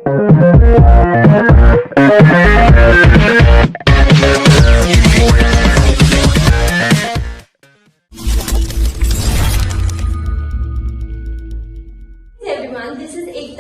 Everyone, this is a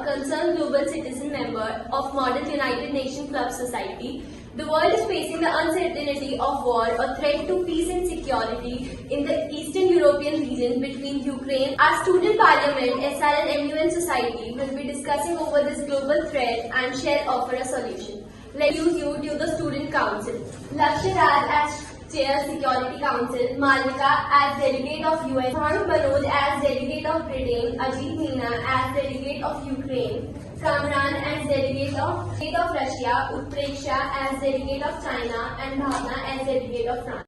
concerned global citizen member of Model United Nations Club Society. The world is facing the uncertainty of war, a threat to peace and security in the Eastern European region between Ukraine. Our student parliament, SRN MUN Society, will be discussing over this global threat and shall offer a solution. Let's use you to the Student Council. Lakshya Raj as Chair Security Council, Malvika as Delegate of US, Mohan Manoj as Delegate of Britain, Ajit Meena as Delegate of Ukraine, Kamran as Delegate of Russia, Utpreksha as Delegate of China, and Bhavna as Delegate of France.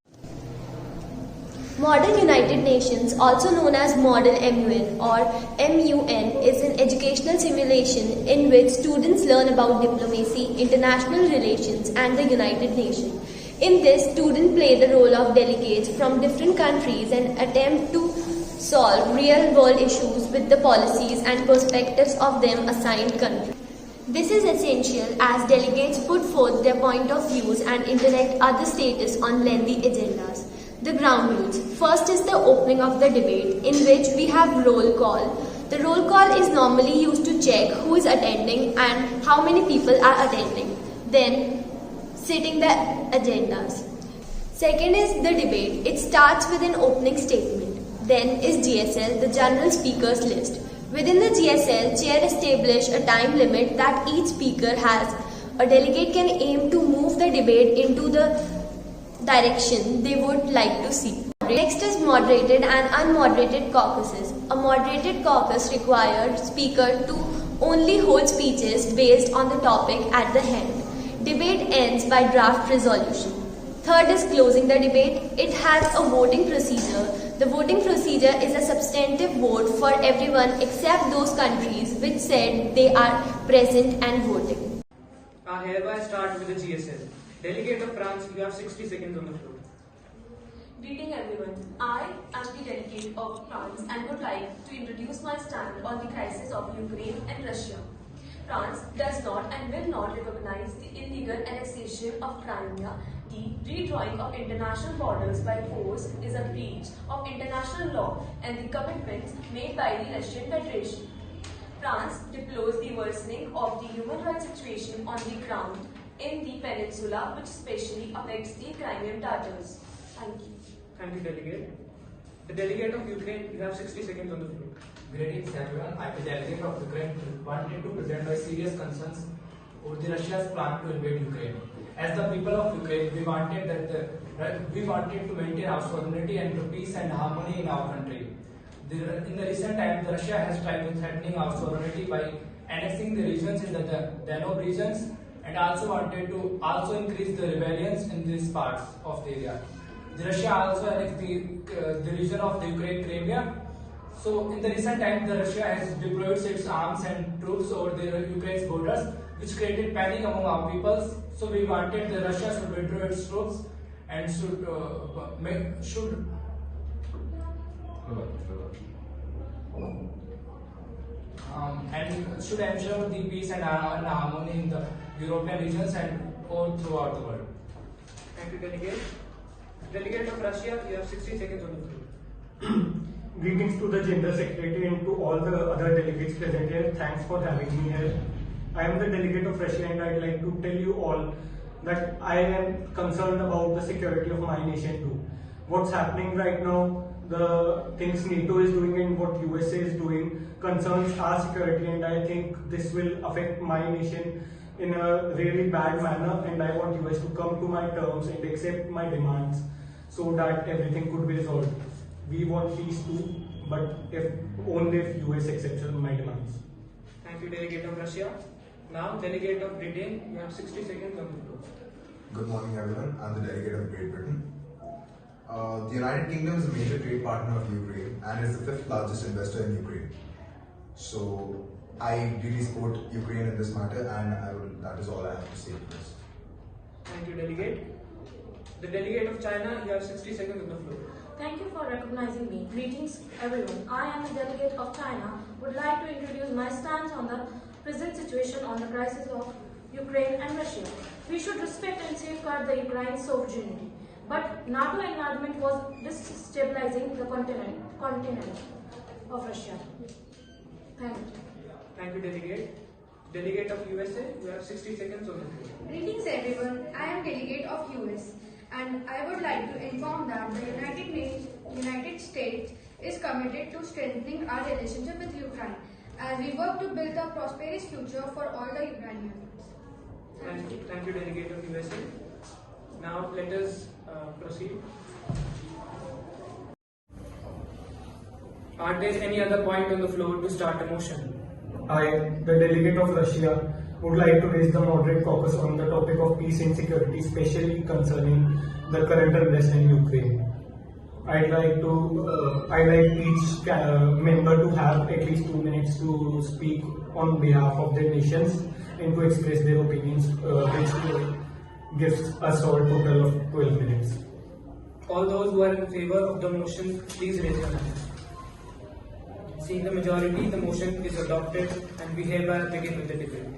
Model United Nations, also known as Model MUN or MUN, is an educational simulation in which students learn about diplomacy, international relations, and the United Nations. In this, students play the role of delegates from different countries and attempt to solve real-world issues with the policies and perspectives of them assigned countries. This is essential as delegates put forth their point of views and interact other status on lengthy agendas. The ground rules. First is the opening of the debate, in which we have roll call. The roll call is normally used to check who is attending and how many people are attending. Then, setting the agendas. Second is the debate. It starts with an opening statement. Then is GSL, the general speakers list. Within the GSL, chair establish a time limit that each speaker has. A delegate can aim to move the debate into the direction they would like to see. Next is moderated and unmoderated caucuses. A moderated caucus requires speaker to only hold speeches based on the topic at the hand. Debate ends by draft resolution. Third is closing the debate. It has a voting procedure. The voting procedure is a substantive vote for everyone except those countries which said they are present and voting. I hereby start with the GSL. Delegate of France, you have 60 seconds on the floor. Greeting everyone. I am the delegate of France and would like to introduce my stand on the crisis of Ukraine and Russia. France does not and will not recognize the illegal annexation of Crimea. The redrawing of international borders by force is a breach of international law and the commitments made by the Russian Federation. France deplores the worsening of the human rights situation on the ground in the peninsula, which especially affects the Crimean Tatars. Thank you. Thank you, Delegate. The Delegate of Ukraine, you have 60 seconds on the floor. Greetings everyone. I, the delegate of Ukraine, wanted to present my serious concerns over the Russia's plan to invade Ukraine. As the people of Ukraine, we wanted to maintain our sovereignty and peace and harmony in our country. In the recent times, Russia has tried to threatening our sovereignty by annexing the regions in the Danube regions and also wanted to increase the rebellions in these parts of the area. Russia also annexed the region of the Ukraine, Crimea. So in the recent times, Russia has deployed its arms and troops over the Ukraine's borders, which created panic among our peoples. So we wanted the Russia should withdraw its troops and should ensure the peace and harmony in the European regions and all throughout the world. Thank you, Delegate. Delegate of Russia, you have 60 seconds on the floor. Greetings to the General Secretary and to all the other delegates present here. Thanks for having me here. I am the delegate of Russia and I'd like to tell you all that I am concerned about the security of my nation too. What's happening right now, the things NATO is doing and what USA is doing concerns our security, and I think this will affect my nation in a really bad manner, and I want US to come to my terms and accept my demands so that everything could be resolved. We want peace too, but only if US accepts my demands. Thank you, Delegate of Russia. Now, Delegate of Britain, you have 60 seconds on the floor. Good morning, everyone. I'm the Delegate of Great Britain. The United Kingdom is a major trade partner of Ukraine and is the 5th largest investor in Ukraine. So, I really support Ukraine in this matter, and that is all I have to say for this. Thank you, Delegate. The Delegate of China, you have 60 seconds on the floor. Thank you for recognizing me. Greetings everyone. I am the delegate of China. Would like to introduce my stance on the present situation situation on the crisis of Ukraine and Russia. We should respect and safeguard the Ukraine's sovereignty. But NATO enlargement was destabilizing the continent of Russia. Thank you. Thank you, Delegate. Delegate of USA, you have 60 seconds on the floor. Greetings everyone, I am Delegate of US and I would like to inform that the United States is committed to strengthening our relationship with Ukraine as we work to build a prosperous future for all the Ukrainians. Thank you, Delegate of USA. Now let us proceed. Are there any other point on the floor to start a motion? I, the delegate of Russia, would like to raise the moderate caucus on the topic of peace and security, especially concerning the current unrest in Ukraine. I'd like each member to have at least 2 minutes to speak on behalf of their nations and to express their opinions, which gives us all a total of 12 minutes. All those who are in favor of the motion, please raise your hands. Seeing the majority, the motion is adopted and we hereby begin with the debate.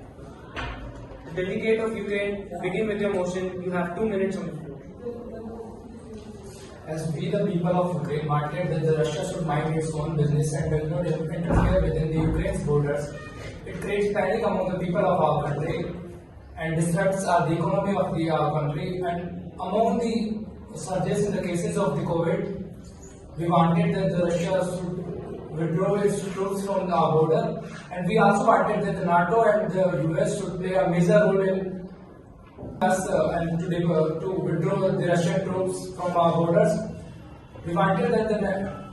The delegate of Ukraine, begin with your motion. You have 2 minutes on the floor. As we, the people of Ukraine, wanted that the Russia should mind its own business and will not interfere within the Ukraine's borders, it creates panic among the people of our country and disrupts the economy of our country. And among the surges in the cases of the COVID, we wanted that the Russia should withdraw its troops from our border, and we also wanted that the NATO and the US should play a major role in us and to withdraw the Russian troops from our borders. We wanted that the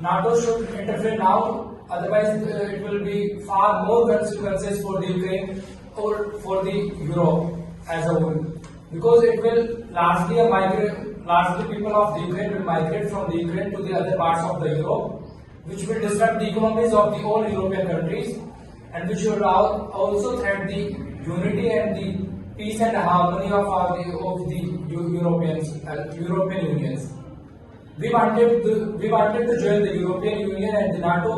NATO should interfere now, otherwise it will be far more consequences for the Ukraine or for the Europe as a whole, because it will largely people of the Ukraine will migrate from the Ukraine to the other parts of the Europe, which will disrupt the economies of the all European countries and which will also threaten the unity and the peace and harmony of the European Unions. We wanted to join the European Union and the NATO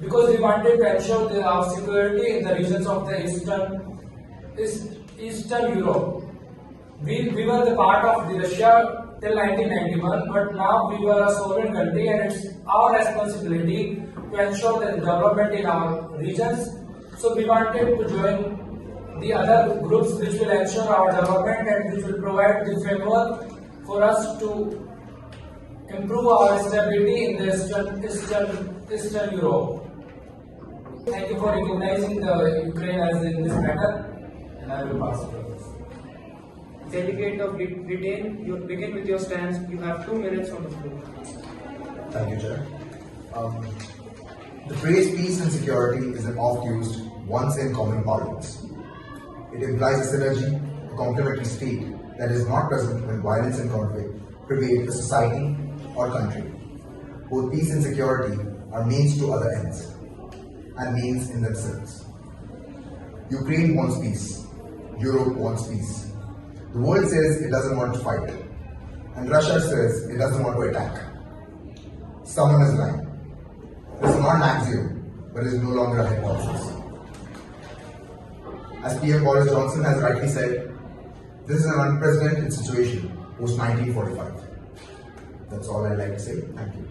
because we wanted to ensure our security in the regions of the Eastern Europe. We were the part of the Russia till 1991, but now we were a sovereign country and it's our responsibility to ensure the development in our regions. So we wanted to join the other groups which will ensure our development and which will provide the framework for us to improve our stability in the Eastern Europe. Thank you for recognizing the Ukraine as in this matter, and I will pass it. Delegate of Britain, you begin with your stance. You have 2 minutes on the floor. Thank you, Chair. The phrase peace and security is an oft-used, once in common parlance. It implies a synergy, a complementary state that is not present when violence and conflict pervade a society or country. Both peace and security are means to other ends, and means in themselves. Ukraine wants peace. Europe wants peace. The world says it doesn't want to fight, and Russia says it doesn't want to attack. Someone is lying. This is not an axiom, but it is no longer a hypothesis. As PM Boris Johnson has rightly said, this is an unprecedented situation post-1945. That's all I'd like to say. Thank you.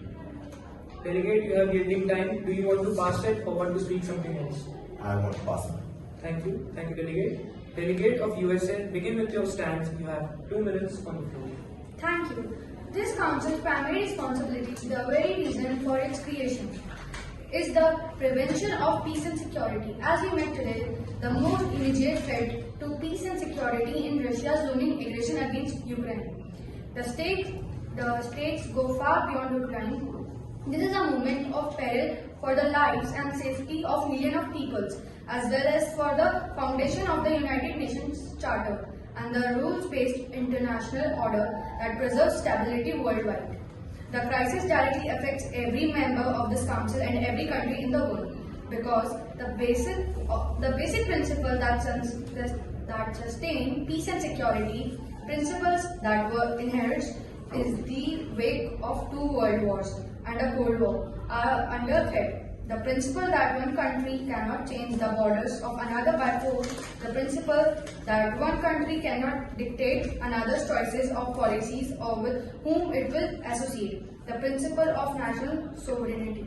Delegate, you have yielding time. Do you want to pass it or want to speak something else? I want to pass it. Thank you. Thank you, Delegate. Delegate of USA, begin with your stance. You have 2 minutes on the floor. Thank you. This Council's primary responsibility, the very reason for its creation, is the prevention of peace and security. As we met today, the most immediate threat to peace and security in Russia's looming aggression against Ukraine. The stakes go far beyond Ukraine. This is a moment of peril for the lives and safety of millions of peoples, as well as for the foundation of the United Nations Charter and the rules-based international order that preserves stability worldwide. The crisis directly affects every member of this Council and every country in the world, because the basic principle that sustain peace and security, principles that were inherited is the wake of 2 world wars and a Cold War, are under threat. The principle that one country cannot change the borders of another by force, the principle that one country cannot dictate another's choices of policies or with whom it will associate, the principle of national sovereignty.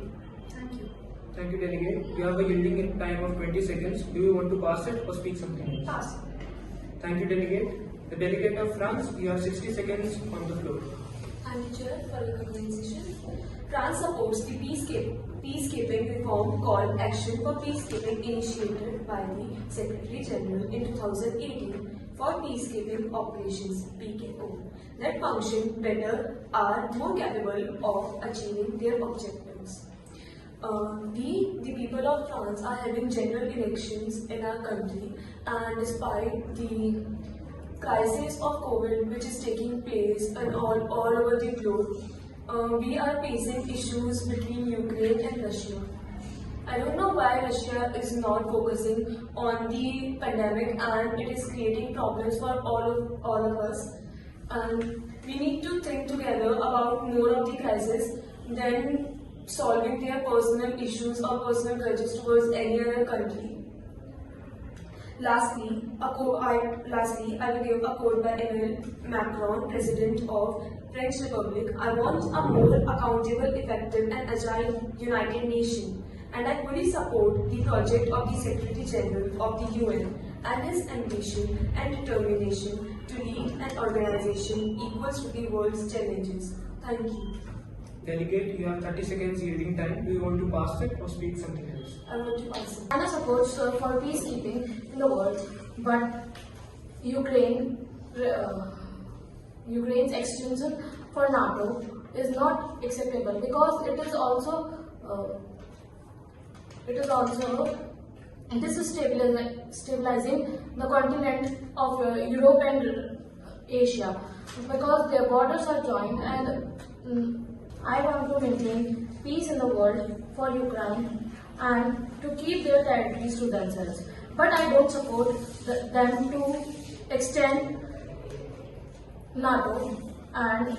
Thank you. Thank you, Delegate. You have a yielding time of 20 seconds. Do you want to pass it or speak something else? Pass. Thank you, Delegate. The Delegate of France, you have 60 seconds on the floor. I'm the chair for the organization. France supports the peacekeeping reform called Action for Peacekeeping initiated by the Secretary General in 2018 for peacekeeping operations (PKO) that function better are more capable of achieving their objectives. The people of France are having general elections in our country, and despite the crisis of COVID which is taking place and all over the globe, we are facing issues between Ukraine and Russia. I don't know why Russia is not focusing on the pandemic, and it is creating problems for all of us. And we need to think together about more of the crisis than solving their personal issues or personal grudges towards any other country. Lastly, I will give a quote by Emmanuel Macron, President of French Republic. I want a more accountable, effective and agile United Nations, and I fully support the project of the Secretary General of the UN and his ambition and determination to lead an organization equal to the world's challenges. Thank you. Delegate, you have 30 seconds yielding time. Do you want to pass it or speak something else? I want to pass it. China supports for peacekeeping in the world, but Ukraine's extension for NATO is not acceptable because it is also stabilizing the continent of Europe and Asia because their borders are joined, and I want to maintain peace in the world for Ukraine and to keep their territories to themselves. But I don't support them to extend NATO, and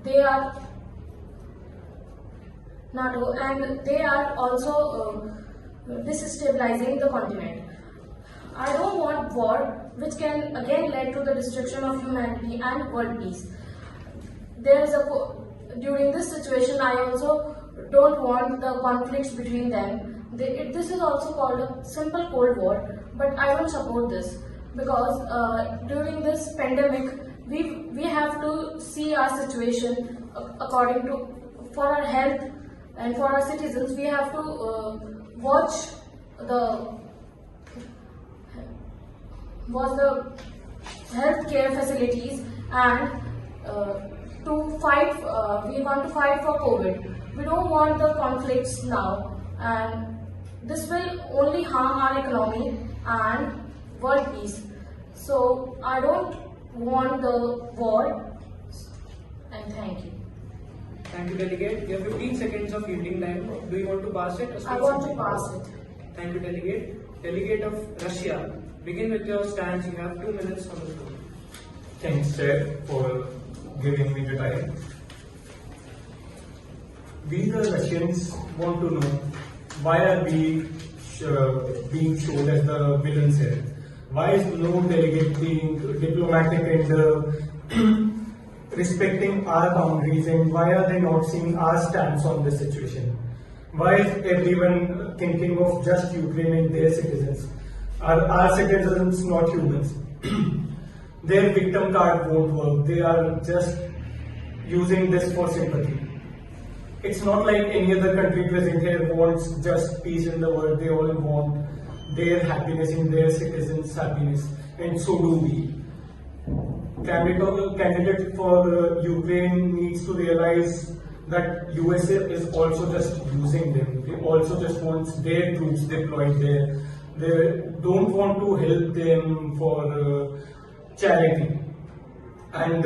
they are also destabilizing the continent. I don't want war, which can again lead to the destruction of humanity and world peace. During this situation, I also don't want the conflicts between them. This is also called a simple Cold War, but I don't support this because during this pandemic, we have to see our situation according to, for our health and for our citizens, we have to watch the healthcare facilities and we want to fight for COVID. We don't want the conflicts now, and this will only harm our economy and world peace. So I don't want the war, and thank you. Thank you, Delegate. You have 15 seconds of yielding time. Do you want to pass it or speak I want to something? pass it. Thank you, Delegate. Delegate of Russia, begin with your stance. You have 2 minutes on the floor. Thanks, Chair, for giving me the time. We the Russians want to know why are we being shown as the villains here? Why is no delegate being diplomatic and respecting our boundaries, and why are they not seeing our stance on this situation? Why is everyone thinking of just Ukraine and their citizens? Are our citizens not humans? Their victim card won't work. They are just using this for sympathy. It's not like any other country present here wants just peace in the world. They all want their happiness and their citizens' happiness, and so do we. Candidate for Ukraine needs to realize that USA is also just using them. They also just want their troops deployed there. They don't want to help them for charity. And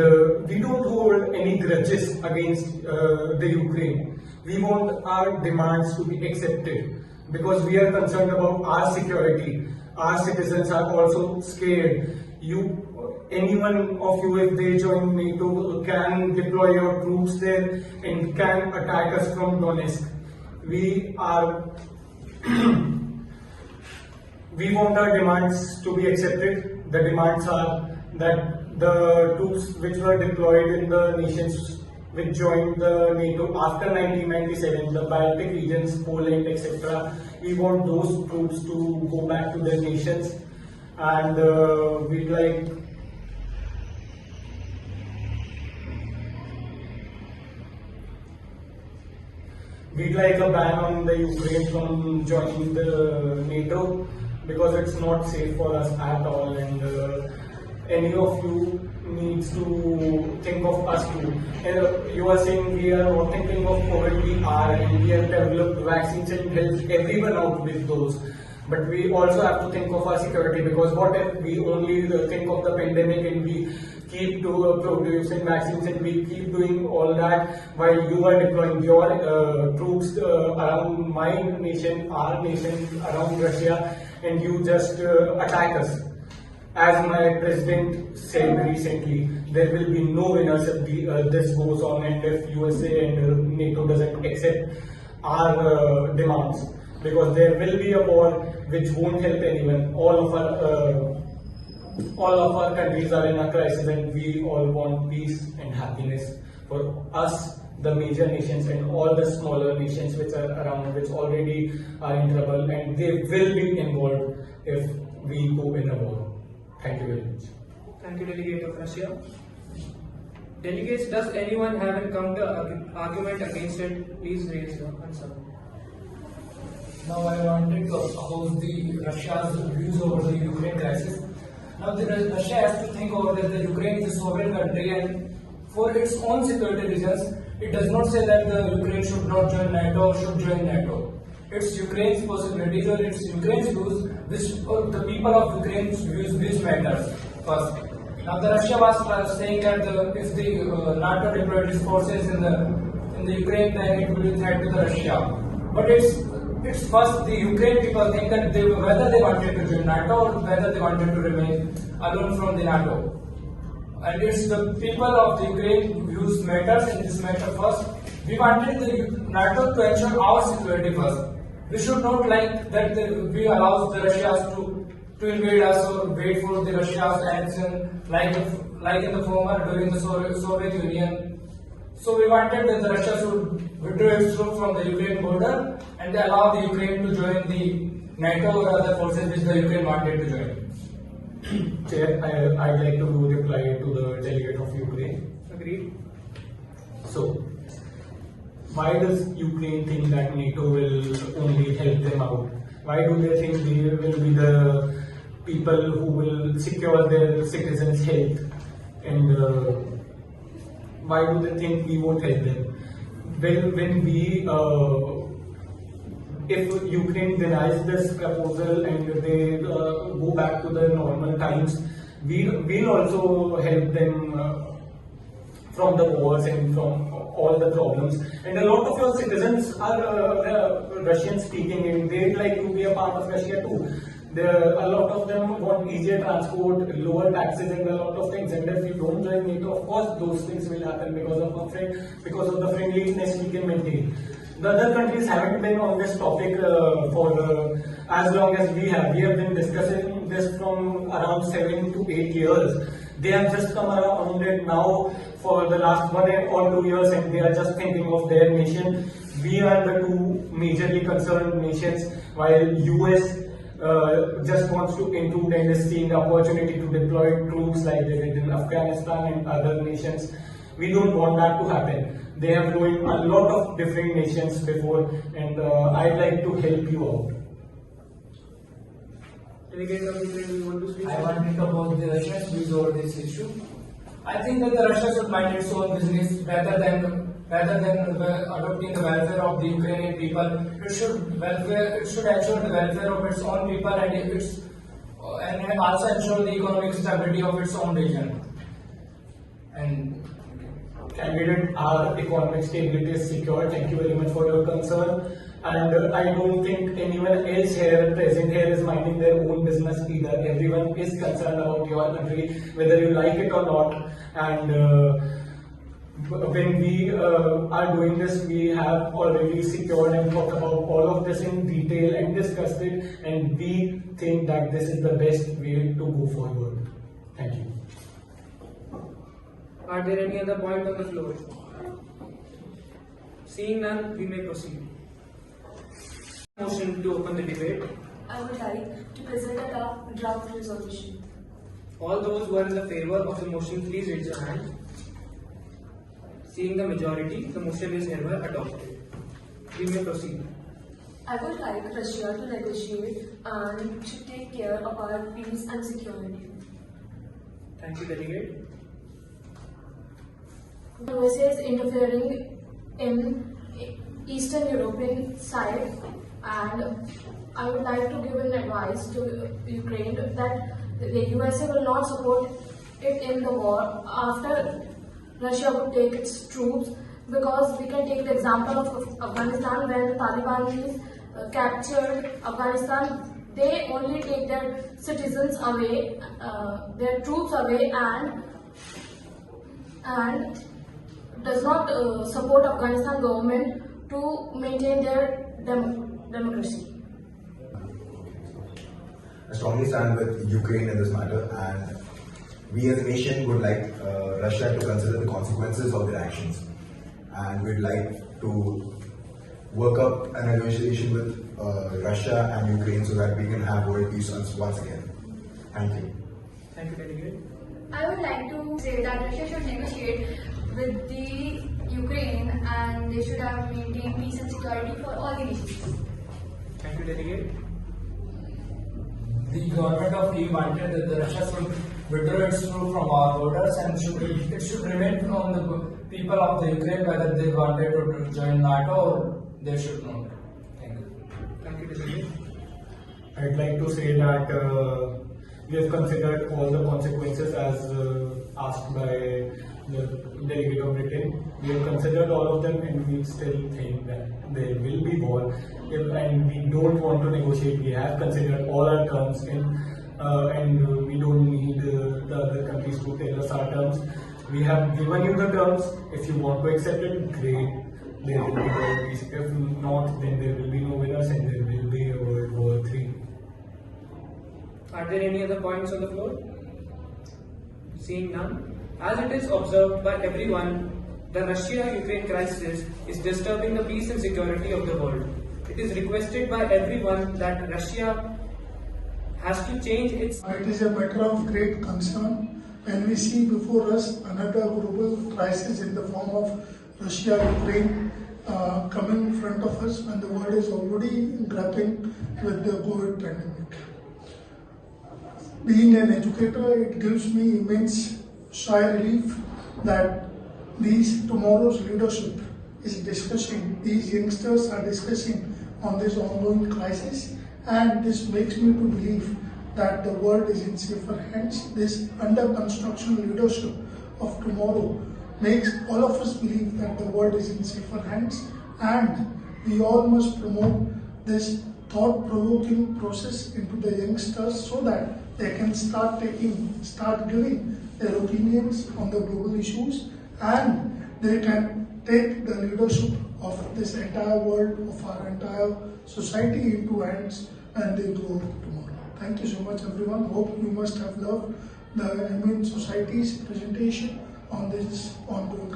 we don't hold any grudges against the Ukraine. We want our demands to be accepted because we are concerned about our security. Our citizens are also scared. Anyone of you, if they join NATO, can deploy your troops there and can attack us from Donetsk. We are We want our demands to be accepted. The demands are that the troops which were deployed in the nations which joined the NATO after 1997, the Baltic regions, Poland, etc. We want those troops to go back to their nations, and we'd like a ban on the Ukraine from joining the NATO, because it's not safe for us at all, and any of you needs to think of us too. You are saying we are not thinking of COVID, we are, and we have developed vaccines and helped everyone out with those. But we also have to think of our security, because what if we only think of the pandemic and we keep producing vaccines and we keep doing all that while you are deploying your troops around my nation, our nation, around Russia, and you just attack us. As my president said recently, there will be no winners if this goes on, and if USA and NATO doesn't accept our demands, because there will be a war which won't help anyone. All of our countries are in a crisis, and we all want peace and happiness for us, the major nations, and all the smaller nations which are around, which already are in trouble, and they will be involved if we go in a war. Thank you very much. Thank you, Delegate of Russia. Delegates, does anyone have a counter argument against it? Please raise your answer. Now I wanted to oppose the Russia's views over the Ukraine crisis. Now Russia has to think over that the Ukraine is a sovereign country, and for its own security reasons, it does not say that the Ukraine should not join NATO or should join NATO. It's Ukraine's possibilities or it's Ukraine's views, which the people of Ukraine's views matters first. Now the Russia was saying that if the NATO deployed its forces in the Ukraine, then it will be a threat to the Russia. But it's first the Ukraine people think that whether they wanted to join NATO or whether they wanted to remain alone from the NATO. And it's the people of the Ukraine views matters, and this matter first. We wanted the NATO to ensure our security first. We should not like that we allow the Russians to invade us or wait for the Russia's action like in the former during the Soviet Union. So we wanted that the Russia should withdraw its troops from the Ukraine border and allow the Ukraine to join the NATO or other forces which the Ukraine wanted to join. Chair, I'd like to reply to the delegate of Ukraine. Agreed. So, why does Ukraine think that NATO will only help them out? Why do they think they will be the people who will secure their citizens' health? And why do they think we won't help them? If Ukraine denies this proposal and they go back to the normal times, we'll also help them from the wars and from all the problems. And a lot of your citizens are Russian speaking, and they'd like to be a part of Russia too. A lot of them want easier transport, lower taxes, and a lot of things. And if you don't join NATO, of course those things will happen because of the friendliness we can maintain. The other countries haven't been on this topic for as long as we have. We have been discussing this from around 7 to 8 years. They have just come around it now for the last 1 or 2 years, and they are just thinking of their nation. We are the two majorly concerned nations, while US just wants to include and is seeing the opportunity to deploy troops like they did in Afghanistan and other nations. We don't want that to happen. They have joined a lot of different nations before, and I'd like to help you out. I wanted to oppose the Russians' views over this issue. I think that the Russia should mind its own business rather than adopting the welfare of the Ukrainian people. It should ensure the welfare of its own people and also ensure the economic stability of its own region. And candidate, our economic stability is secure. Thank you very much for your concern. And I don't think anyone else present here is minding their own business either. Everyone is concerned about your country, whether you like it or not. And when we are doing this, we have already secured and thought about all of this in detail and discussed it, and we think that this is the best way to go forward. Thank you. Are there any other points on the floor? Seeing none, we may proceed. Motion to open the debate. I would like to present a draft resolution. All those who are in the favor of the motion, please raise your hand. Seeing the majority, the motion is hereby adopted. We may proceed. I would like Russia to negotiate and to take care of our peace and security. Thank you, Delegate. USA is interfering in Eastern European side, and I would like to give an advice to Ukraine that the USA will not support it in the war after Russia would take its troops, because we can take the example of Afghanistan, where the Taliban captured Afghanistan. They only take their citizens away, their troops away, and does not support Afghanistan government to maintain their democracy. I strongly stand with Ukraine in this matter, and we as a nation would like Russia to consider the consequences of their actions, and we'd like to work up a negotiation with Russia and Ukraine so that we can have world peace once again. Thank you. Thank you, Delegate. I would like to say that Russia should negotiate with the Ukraine, and they should have maintained peace and security for all the nations. Thank you, Delegate. The government of Kyiv wanted that the Russia should withdraw its troops from our borders, and it should remain on the people of the Ukraine whether they wanted to join NATO or they should not. Thank you. Thank you, Delegate. I'd like to say that we have considered all the consequences as asked by the delegate of Britain. We have considered all of them, and we still think that there will be war. And we don't want to negotiate. We have considered all our terms, and we don't need the other countries to tell us our terms. We have given you the terms. If you want to accept it, great. There will be world peace. If not, then there will be no winners, and there will be a World War III. Are there any other points on the floor? Seeing none, as it is observed by everyone, the Russia-Ukraine crisis is disturbing the peace and security of the world. It is requested by everyone that Russia has to change its... It is a matter of great concern when we see before us another global crisis in the form of Russia-Ukraine coming in front of us, and the world is already grappling with the COVID pandemic. Being an educator, it gives me immense sigh relief that tomorrow's leadership is discussing, these youngsters are discussing on this ongoing crisis, and this makes me to believe that the world is in safer hands. This under construction leadership of tomorrow makes all of us believe that the world is in safer hands, and we all must promote this thought-provoking process into the youngsters so that they can start giving their opinions on the global issues, and they can take the leadership of this entire world, of our entire society into hands, and they grow tomorrow. Thank you so much, everyone. Hope you must have loved the MUN Society's presentation on this ongoing